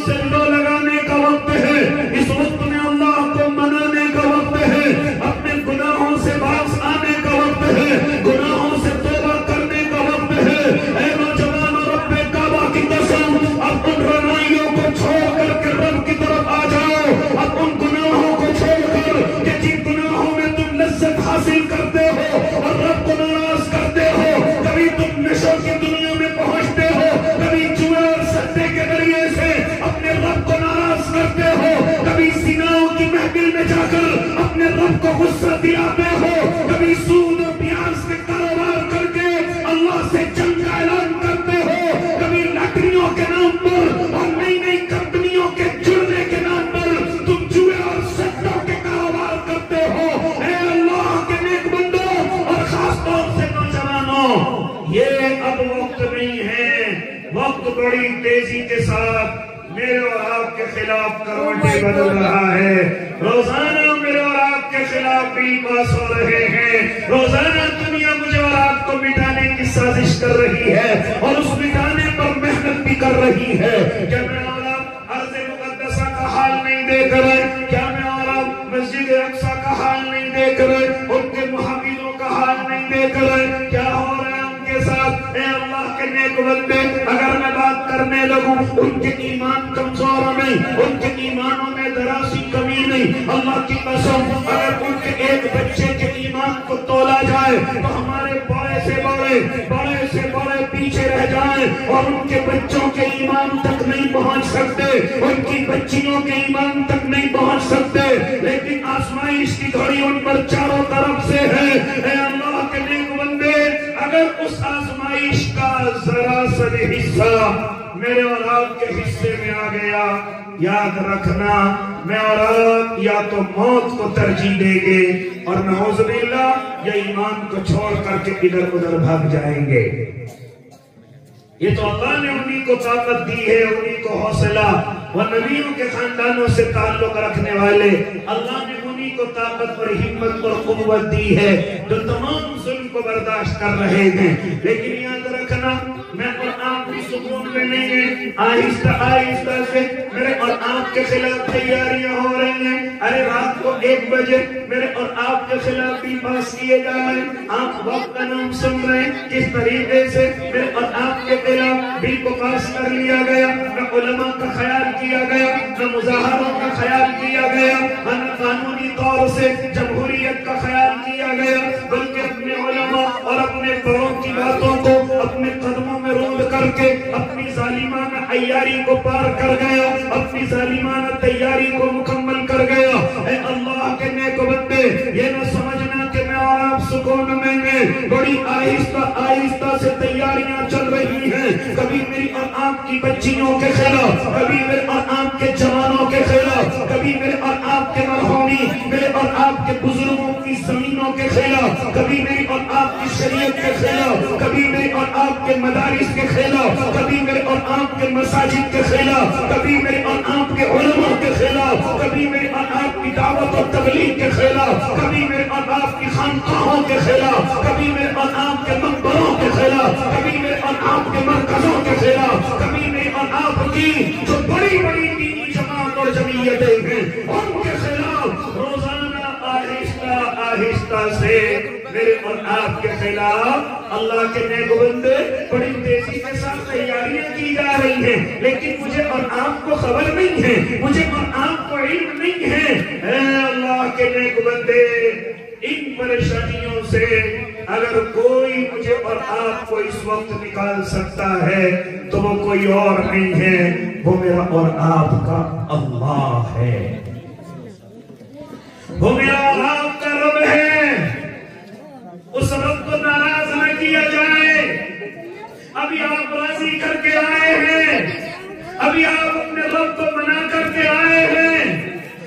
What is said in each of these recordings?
سجدہ لگانے کا وقت ہے، اس وقت میں اللہ کو منانے کا وقت ہے، اپنے گناہوں سے باز آنے کا وقت ہے، گناہوں سے توبہ کرنے کا وقت ہے۔ اے نوجوان رب کعبہ کی قسم، اب ان رنائیوں کو چھوڑ کر کے رب کی طرف آ جاؤ، اب ان گناہوں کو چھوڑ کر کہ جن گناہوں میں تم لذت حاصل کرتے ہو اور رب کو ناراض کرتے ہو، کبھی تم نشوں کی دنیا میں پہنچتے ہو، کبھی جوئے اور سجدے کے ذریعے سے اپنے رب کو ناراض کرتے ہو، کبھی زناؤں کی محفل میں جا کر اپنے رب کو غصہ دلاتے ہو، کبھی سود و پیاز سے کاروبار کر کے اللہ سے جنگ کا اعلان کرتے ہو، کبھی لاٹریوں کے نام پر اور نئی نئی کمپنیوں کے جڑنے کے نام پر تم جوئے اور سجدوں کے کاروبار کرتے ہو۔ اے اللہ کے نیک بندوں اور خاص طور سے نوجوانوں، یہ اب وقت نہیں ہے، وقت بڑی تیزی کے ساتھ میرے اور آپ کے خلاف کروٹیں بدل رہا ہے۔ روزانہ میرے اور آپ کے خلاف بھی پاس ہو رہے ہیں، روزانہ دنیا مجھے اور آپ کو مٹانے کی سازش کر رہی ہے اور اس مٹانے پر محنت بھی کر رہی ہے۔ کیا میں اور آپ ارض مقدسہ کا حال نہیں دیکھ رہے؟ کیا میں اور آپ مسجد اقصی کا حال نہیں دیکھ رہے؟ ان کے محافظوں کا حال نہیں دیکھ رہے؟ کیا ہو رہا ہے ان کے ساتھ؟ اے اللہ کے نیک بندے، اگر میں بات کرنے لگوں ان کے ایمان کمزور نہیں، ان کے ایمانوں میں ذرا سی کمی نہیں، اللہ کی قسم اگر ان کے ایک بچے کے ایمان کو تولا جائے تو ہمارے بڑے سے بڑے پیچھے رہ جائیں اور ان کے بچوں کے ایمان تک نہیں پہنچ سکتے، ان کی بچیوں کے ایمان تک نہیں پہنچ سکتے، لیکن آزمائش کی گھڑی ان پر چاروں طرف سے ہے۔ اے اللہ کے نیک بندے، اگر اس آزمائش کا ذرا سا حصہ میرے اور آپ کے حصے میں آ گیا، یاد رکھنا میں اور آپ یا تو موت کو ترجیح دیں گے اور نعوذ باللہ یا ایمان کو چھوڑ کر کے ادھر ادھر بھاگ جائیں گے۔ یہ تو اللہ نے انہی کو طاقت دی ہے، انہی کو حوصلہ، وہ نبیوں کے خاندانوں سے تعلق رکھنے والے، اللہ نے انہی کو طاقت اور ہمت اور قوت دی ہے جو تمام ظلم کو برداشت کر رہے ہیں۔ لیکن یاد رکھنا میں اور آپ بھی سکون میں نہیں ہیں، آہستہ آہستہ سے میرے اور آپ کے خلاف تیاریاں ہو رہی ہیں۔ ارے رات کو 1 بجے میرے اور آپ کے خلاف بل پاس کیے جا رہے ہیں، آپ وقت کا نام سن رہے ہیں کس طریقے سے میرے اور آپ کے خلاف بل کو پاس کر لیا گیا، نہ علماء کا خیال کیا گیا، نہ مظاہروں کا خیال کیا گیا، نہ قانونی طور سے جمہوریت کا خیال کیا گیا، بلکہ اپنے علماء اور اپنے بڑوں کی باتوں کو اپنے قدموں میں روند کر کے اپنی ظالمانہ عیاری کو پار کر گیا، اپنی ظالمانہ تیاری کو مکمل کر گیا۔ اے اللہ کے نیک بندے، یہ نہ سمجھنا کہ میں اور آپ سکون میں ہیں، بڑی آہستہ آہستہ سے تیاریاں چل رہی ہیں، کبھی میری اور آپ کی بچیوں کے خلاف، کبھی میرے اور آپ کے جوانوں کے خلاف، کبھی میرے اور آپ کے مرحومی، میرے اور آپ کے بزرگوں کی زمینوں کے خلاف، کبھی میری اور آپ کی شریعت کے خلاف، کبھی میرے اور آپ کے مدارس کے خلاف، کبھی میرے اور آپ کے مساجد کے خلاف، کبھی میرے اور آپ کے علماء کے خلاف، کبھی میرے اور آپ کی دعوت و تبلیغ کے خلاف، کبھی میرے اور آپ کی خانقاہوں کے خلاف، کبھی میرے اور آپ کے مقبروں کے خلاف، کبھی میرے اور آپ کے مرکزوں کے خلاف، کبھی میرے اور آپ کی جو بڑی بڑی دینی جماعت اور جمعیتیں ہیں ان کے خلاف روزانہ آہستہ آہستہ سے میرے اور آپ کے خلاف اللہ کے نیک بندے بڑی تیزی کے ساتھ تیاریاں کی جا رہی ہیں، لیکن مجھے اور آپ کو خبر نہیں ہے، مجھے اور آپ کو علم نہیں ہے۔ اے اللہ کے نیک بندے، ان پریشانیوں سے اگر کوئی مجھے اور آپ کو اس وقت نکال سکتا ہے تو وہ کوئی اور نہیں ہے، وہ میرا اور آپ کا اللہ ہے، وہ میرا اور آپ کا رب ہے۔ اس رب کو ناراض نہ کیا جائے۔ ابھی آپ راضی کر کے آئے ہیں، ابھی آپ اپنے رب کو منا کر کے آئے ہیں،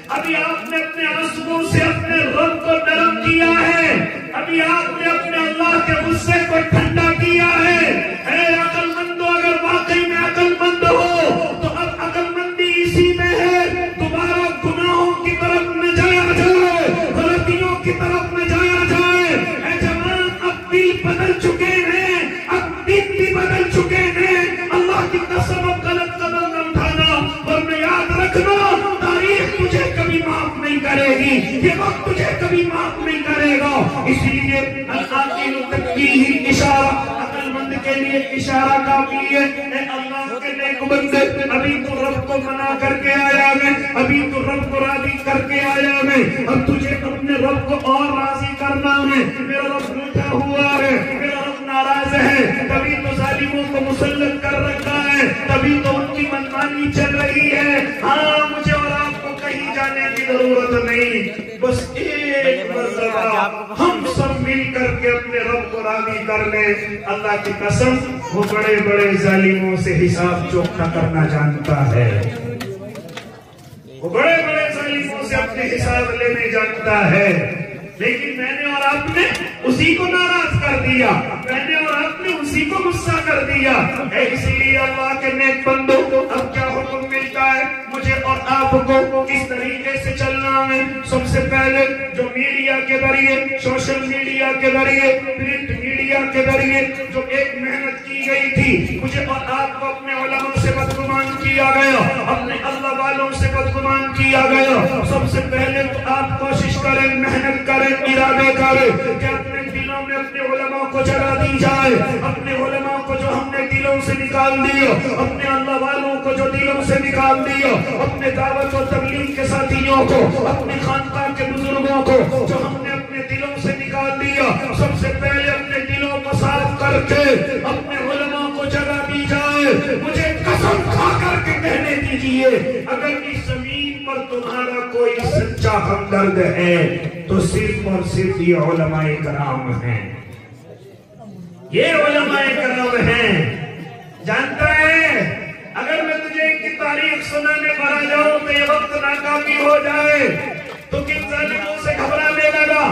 ابھی آپ نے اپنے آنسوؤں سے اپنے رب کو نرم کیا ہے، ابھی آپ نے اپنے اللہ کے غصے کو ٹھنڈا کیا ہے۔ اے عقل مندو، اگر واقعی میں عقل مند ہو تو اب عقل مندی اسی میں ہے، دوبارہ گناہوں کی طرف نہ جایا جائے، غلطیوں کی طرف نہ جایا جائے۔ اے جوان، اب دل بدل چکے ہیں، اب دن بھی بدل چکے ہیں، اللہ کی قسم اب غلط قدم نہ اٹھانا، ورنہ رکھنا تاریخ تجھے کبھی معاف نہیں کرے گی، یہ وقت تجھے کبھی معاف نہیں کرے گا۔ اس لیے العاقل تکفیہ اشارہ، عقل مند کے لیے اشارہ کافی ہے۔ اے اللہ کے نیک بندے، ابھی تو رب کو منا کر کے آیا میں، ابھی تو رب کو راضی کر کے آیا میں، اب تجھے اپنے رب کو اور راضی کرنا ہے۔ میرا رب روٹھا ہوا ہے، میرا رب ناراض ہے، تبھی تو ظالموں کو مسلط کر رکھا ہے، تبھی تو ان کی منمانی چل رہی ہے۔ ہاں مجھے اور آپ کو کہیں جانے کی ضرورت نہیں، بس ایک مرتبہ ہم سب مل کر کے اپنے رب کو راضی کر لیں۔ اللہ کی قسم وہ بڑے بڑے ظالموں سے حساب چوکتا کرنا جانتا ہے، وہ بڑے بڑے ظالموں سے اپنے حساب لینے جانتا ہے، لیکن میں نے اور آپ نے اسی کو ناراض کر دیا، میں نے اور آپ نے اسی کو غصہ کر دیا۔ اسی لیے اللہ کے نیک بندوں، اب کیا حکم ملتا ہے مجھے اور آپ کو کس طریقے سے چلنا ہے؟ سب سے پہلے جو میڈیا کے ذریعے، سوشل میڈیا کے ذریعے، پرنٹ میڈیا کے ذریعے جو ایک محنت کی گئی تھی، مجھے اور آپ کو اپنے علماء سے بدگمان کیا گیا، اپنے اللہ والوں سے بدگمان کیا گیا۔ سب سے پہلے تو آپ کوشش کریں، محنت کریں، ارادے کریں کہ اپنے دلوں میں اپنے علماء کو جگہ دی جائے، اپنے علماء کو جو ہم نے دلوں سے نکال دیا، اپنے اللہ والوں کو جو دلوں سے نکال دیا، اپنے دعوت و تبلیغ کے ساتھیوں کو، اپنے خانقاہ کے بزرگوں کو جو ہم نے اپنے دلوں سے نکال دیا، سب سے پہلے اپنے دلوں کو صاف کر کے اپنے علماء کو جگہ دی جائے۔ مجھے قسم کھا کر کے کہنے دیجئے، اگر اس زمین پر تمہارا کوئی سچا ہمدرد ہے تو صرف اور صرف یہ علماء کرام ہیں، یہ علماء کرام ہیں۔ جانتا ہے اگر میں تجھے ان کی تاریخ سنانے پر آ جاؤں تو یہ وقت ناکافی ہو جائے، تو کن ظالموں سے گھبرانے لگا،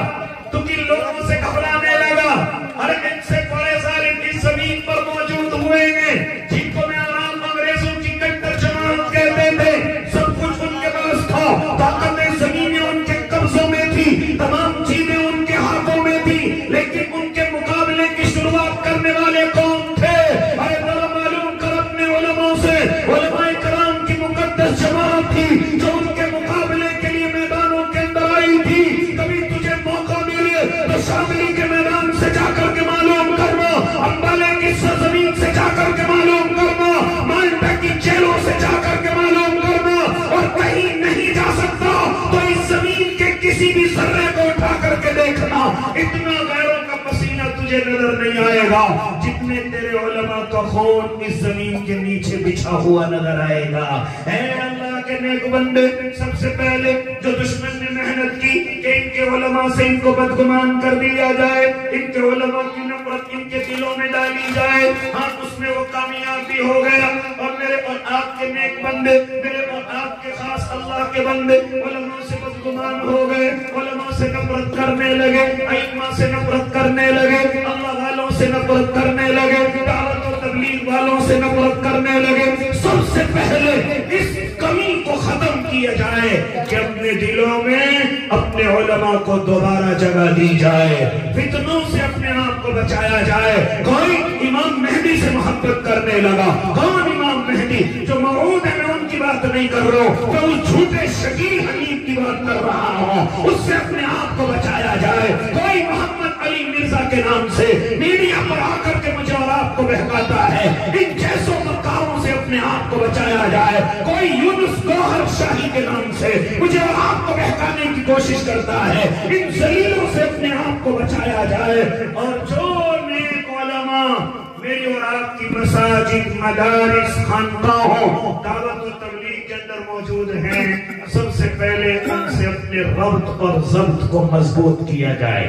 تو کن لوگوں سے گھبرانے لگا۔ ہر ان سے بڑے ظالم اس زمین پر موجود ہوئے ہیں، جن کو میں آرام انگریزوں کی کٹر جماعت کہتے تھے، سب کچھ ان کے پاس تھا، طاقتیں زمینیں ان کے قبضوں میں تھی، تمام چیزیں ان کے ہاتھوں میں تھی، لیکن ان کے مقابلے کی شروعات کرنے والے کون تھے؟ ارے ذرا معلوم کر اپنے علماء سے، علماء کرام کی مقدس جماعت تھی جو ان کے مقابلے کے لیے میدانوں کے اندر آئی تھی۔ کبھی تجھے موقع ملے تو شاملی کے میدان سے جا کر کے معلوم کرنا، امبالے کی سرزمین سے جا کر کے معلوم کرنا، مالٹا کی جیلوں سے جا کر کے معلوم کرنا، اور کہیں نہیں جا سکتا تو اس زمین کے کسی بھی ذرے کو اٹھا کر کے دیکھنا، اتنا غیروں کا پسینہ تجھے نظر نہیں آئے گا جتنے تیرے علماء کا خون اس زمین کے نیچے بچھا ہوا نظر آئے گا۔ اے اللہ کے نیک بندے، سب سے پہلے جو دشمن نے محنت کی کہ ان کے علماء سے ان کو بدگمان کر دیا جائے، ان کے علماء کی نفرت ان کے دلوں میں ڈالی جائے، ہاں اس میں وہ کامیاب بھی ہو گیا۔ اور میرے اور آپ کے نیک بندے، میرے اور آپ کے خاص اللہ کے بندے علماء سے بدگمان ہو گئے، علماء سے نفرت کرنے لگے، ائمہ سے نفرت کرنے لگے، اللہ والوں سے نفرت کرنے لگے، دعوت و تبلیغ والوں سے نفرت کرنے لگے۔ سب سے پہلے اس کمی کو ختم کیا جائے کہ اپنے دلوں میں اپنے علماء کو دوبارہ جگہ دی جائے، فتنوں سے اپنے آپ کو بچایا جائے۔ کوئی امام مہدی سے محبت کرنے لگا، کون امام مہدی؟ جو موعود ہے، میں ان کی بات نہیں کر رہا ہوں، میں اس جھوٹے شکیل حنیف کی بات کر رہا ہوں، اس سے اپنے آپ کو بچایا جائے۔ کوئی محمد علی مرزا کے نام سے میڈیا پر آ کر کے مجھے اور آپ کو بہکاتا ہے، ان جیسوں مکاروں سے اپنے آپ کو بچایا جائے۔ کوئی یونس گوہر شاہی کے نام سے مجھے اور آپ کو بہکانے کی کوشش کرتا ہے، ان ذلیلوں سے اپنے آپ کو بچایا جائے۔ اور جو نیک علماء میری اور آپ کی مساجد، مدارس، خانقاہوں، دعوت و تبلیغ کے اندر موجود ہیں، سب سے پہلے ان سے اپنے ربط اور ضبط کو مضبوط کیا جائے۔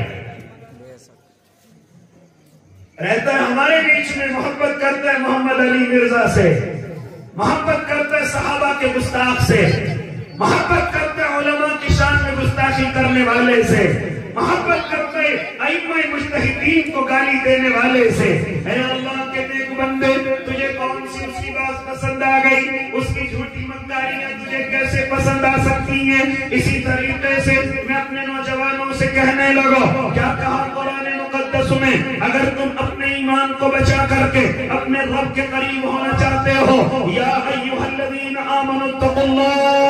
رہتا ہے ہمارے بیچ میں، محبت کرتا ہے محمد علی مرزا سے، محبت کرتا ہے صحابہ کے گستاخ سے، محبت کرتا ہے علماء کی شان میں گستاخی کرنے والے سے، محبت کرتے ائمہ مجتہدین کو گالی دینے والے سے۔ اے اللہ کے نیک بندے، تجھے کون سی اس کی بات پسند آ گئی؟ اس کی جھوٹی مکاریاں تجھے کیسے پسند آ سکتی ہیں؟ اسی طریقے سے میں اپنے نوجوانوں سے کہنے لگا، کیا کہا قرآن مقدس میں؟ اگر تم اپنے ایمان کو بچا کر کے اپنے رب کے قریب ہونا چاہتے ہو، یا ایھا الذین آمنوا اتقوا اللہ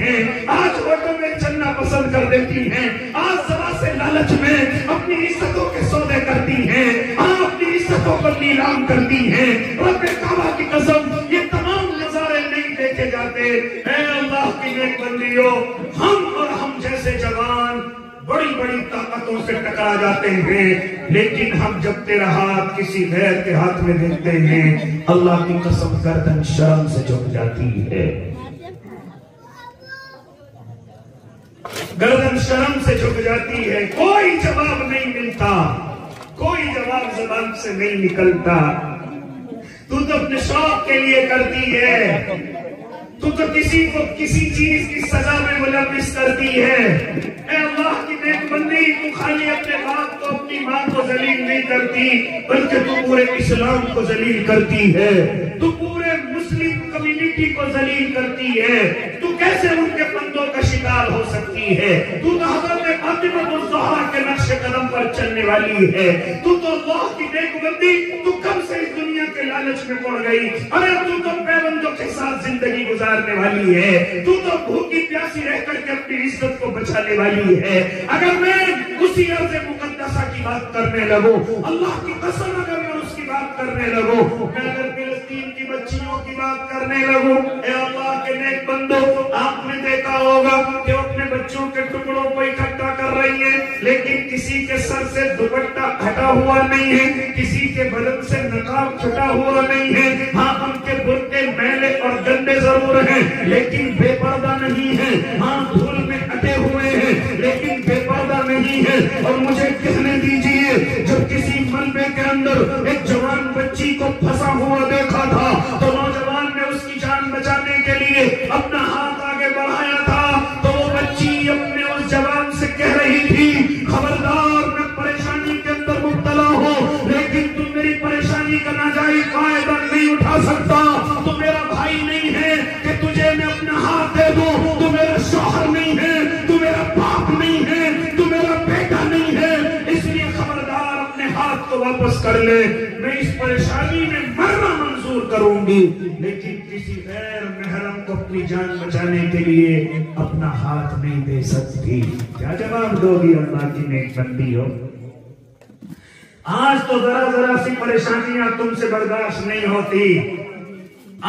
ہیں، آج ہوٹل میں چلنا پسند کر دیتی ہیں، آج ذرا سے لالچ میں اپنی عزتوں کے سودے کرتی ہیں، اپنی عزتوں پر نیلام کرتی ہیں۔ رب کعبہ کی قسم یہ تمام نظارے نہیں دیکھے جاتے۔ اے اللہ کی نیک بندیوں، ہم اور ہم جیسے جوان بڑی بڑی طاقتوں سے ٹکرا جاتے ہیں، لیکن ہم جب تیرا ہاتھ کسی غیر کے ہاتھ میں دیکھتے ہیں، اللہ کی قسم گردن شرم سے جھک جاتی ہے، گردن شرم سے جھک جاتی ہے۔ کوئی جواب نہیں ملتا، کوئی جواب زبان سے نہیں نکلتا۔ تو اپنے شوق کے لیے کرتی ہے، تو کسی کو کسی چیز کی سزا میں ملوث کرتی ہے۔ اے اللہ کی نیک بندی، تو خالی اپنے باپ کو اپنی ماں کو ذلیل نہیں کرتی، بلکہ تو پورے اسلام کو ذلیل کرتی ہے، تو پورے مسلم کمیونٹی کو ذلیل کرتی ہے۔ تو کیسے ان کے بندوں کا شکار ہو سکتی ہے؟ تو حضرت فاطمہ الزہرا کے نقش قدم پر چلنے والی ہے۔ تو اللہ کی نیک بندی، تو کب سے اس دنیا کے لالچ میں پڑ گئی؟ ارے تو پیغمبروں کے ساتھ زندگی گزارنے والی ہے، تو بھوکی پیاسی رہ کر کے اپنی عزت کو بچانے والی ہے۔ اگر میں اسی ارض مقدسہ کی بات کرنے لگوں، اللہ کی قسم اگر میں اس کی بات کرنے لگوں، میں اگر فلسطین کی بچیوں کی بات کرنے لگوں، اے اللہ کے نیک بندو، آپ نے دیکھا ہوگا کہ وہ اپنے بچوں کے ٹکڑوں کو اکٹھا کر رہی ہیں، لیکن کسی کے سر سے دوپٹہ ہٹا ہوا نہیں ہے، کسی کے بدن سے نقاب چھٹا ہوا نہیں ہے۔ ہاں ان کے برقعے میلے اور گندے ضرور ہیں، لیکن بے پردہ نہیں ہیں۔ ہاں دھول میں اٹے ہوئے ہیں، لیکن بے پردہ نہیں ہیں۔ اور مجھے کہنے دیجئے، جب کسی ملبے کے اندر ایک جوان بچی کو پھنسا ہوا دیکھا تھا، تو نوجوان نے اس کی جان بچانے کے لیے اپنا ہاتھ آگے بڑھایا تھا، تو وہ بچی اپنے اس جوان سے کہہ رہی تھی، خبردار میں پریشانی کے اندر مبتلا ہوں، لیکن تم میری پریشانی کا ناجائز فائدہ نہیں اٹھا سکتا۔ تو میرا بھائی نہیں ہے کہ تجھے میں اپنا ہاتھ دے دوں، تو میرا شوہر نہیں ہے، تو میرا باپ نہیں ہے، تو میرا بیٹا نہیں ہے، اس لیے خبردار اپنے ہاتھ کو واپس کر لے۔ میں اس پریشانی میں مرنا منظور کروں گی، لیکن کسی غیر محرم کو اپنی جان بچانے کے لیے اپنا ہاتھ نہیں دے سکتی۔ کیا جواب دو گی اللہ کی نیک بندی ہو؟ آج تو ذرا ذرا سی پریشانیاں تم سے برداشت نہیں ہوتی،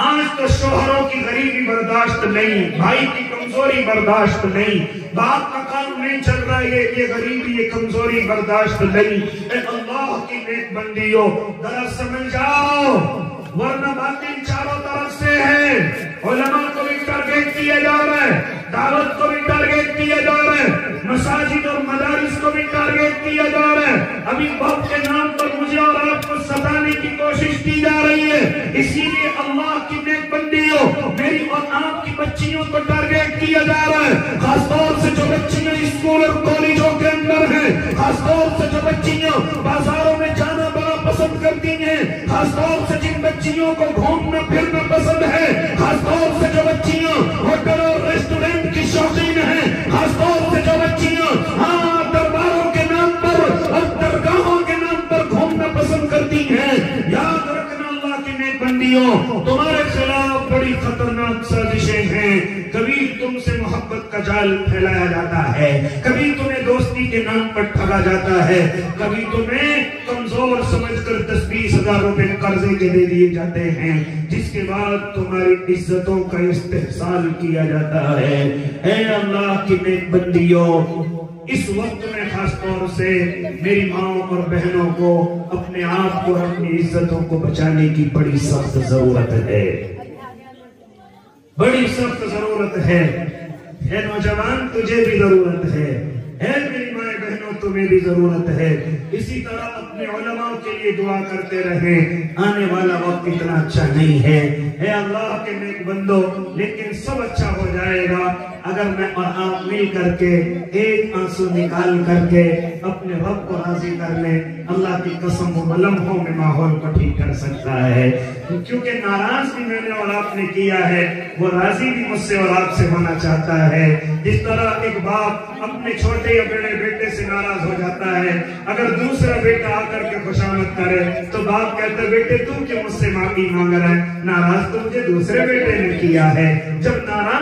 آج تو شوہروں کی غریبی برداشت نہیں، بھائی کی کمزوری برداشت نہیں، باپ کا کام نہیں چل رہا ہے، یہ غریبی یہ کمزوری برداشت نہیں۔ اے اللہ کی نیک بندیوں، ذرا سمجھ جاؤ، ورنہ باطل چاروں طرف سے ہے۔ علماء کو بھی ٹارگیٹ کیا جا رہا ہے، دعوت کو بھی ٹارگیٹ کیا جا رہا ہے، مساجد اور مدارس کو بھی ٹارگیٹ کیا جا رہا ہے۔ ابھی وقت کے نام پر مجھے اور آپ کو ستانے کی کوشش کی جا رہی ہے، اسی لیے اللہ کی نیک بندیوں، میری اور آپ کی بچیوں کو ٹارگیٹ کیا جا رہا ہے، خاص طور سے جو بچیاں اسکول اور کالجوں کے اندر ہیں، خاص طور سے جو بچیاں بازاروں میں جانا بڑا پسند کرتی ہیں، خاص طور سے جن بچیوں کو گھومنا پھرنا پسند ہے، خاص طور سے جو بچیاں ہوٹل اور ریسٹورنٹ کی شوقین ہیں، خاص طور سے جو بچیاں درباروں کے نام پر اور درگاہوں کے نام پر گھومنا پسند کرتی ہیں، یاد رکھنا اللہ کی نیک بندیوں، تمہارے خلاف بڑی خطرناک سازشیں ہیں۔ کبھی تم سے محبت کا جال پھیلایا جاتا ہے، کبھی تمہیں دوستی کے نام پر ٹھگا جاتا ہے، کبھی تمہیں کمزور سمجھ کر 10-20 ہزار روپے قرضے کے دے دیے جاتے ہیں، جس کے بعد تمہاری عزتوں کا استحصال کیا جاتا ہے۔ اے اللہ کی نیک بندیوں، اس وقت میں خاص طور سے میری ماں اور بہنوں کو اپنے آپ کو اور اپنی عزتوں کو بچانے کی بڑی سخت ضرورت ہے، بڑی سخت ضرورت ہے۔ اے نوجوان، تجھے بھی ضرورت ہے، اے میری ماں بہنوں، تمہیں بھی ضرورت ہے۔ اسی طرح اپنے علماء کے لیے دعا کرتے رہیں، آنے والا وقت اتنا اچھا نہیں ہے۔ اے اللہ کے نیک بندو، لیکن سب اچھا ہو جائے گا اگر میں اور آپ مل کر کے ایک آنسو نکال کر کے اپنے رب کو راضی کر لیں۔ اللہ کی قسم وہ لمحوں میں ماحول کو ٹھیک کر سکتا ہے، کیونکہ ناراض بھی میں نے اور آپ نے کیا ہے، وہ راضی بھی مجھ سے اور آپ سے ہونا چاہتا ہے۔ جس طرح ایک باپ اپنے چھوٹے یا بڑے بیٹے سے ناراض ہو جاتا ہے، اگر دوسرا بیٹا آ کر کے خوشامد کرے تو باپ کہتا ہے بیٹے تو کیوں مجھ سے معافی مانگ رہا ہے، ناراض تو مجھے دوسرے بیٹے نے کیا ہے۔ جب ناراض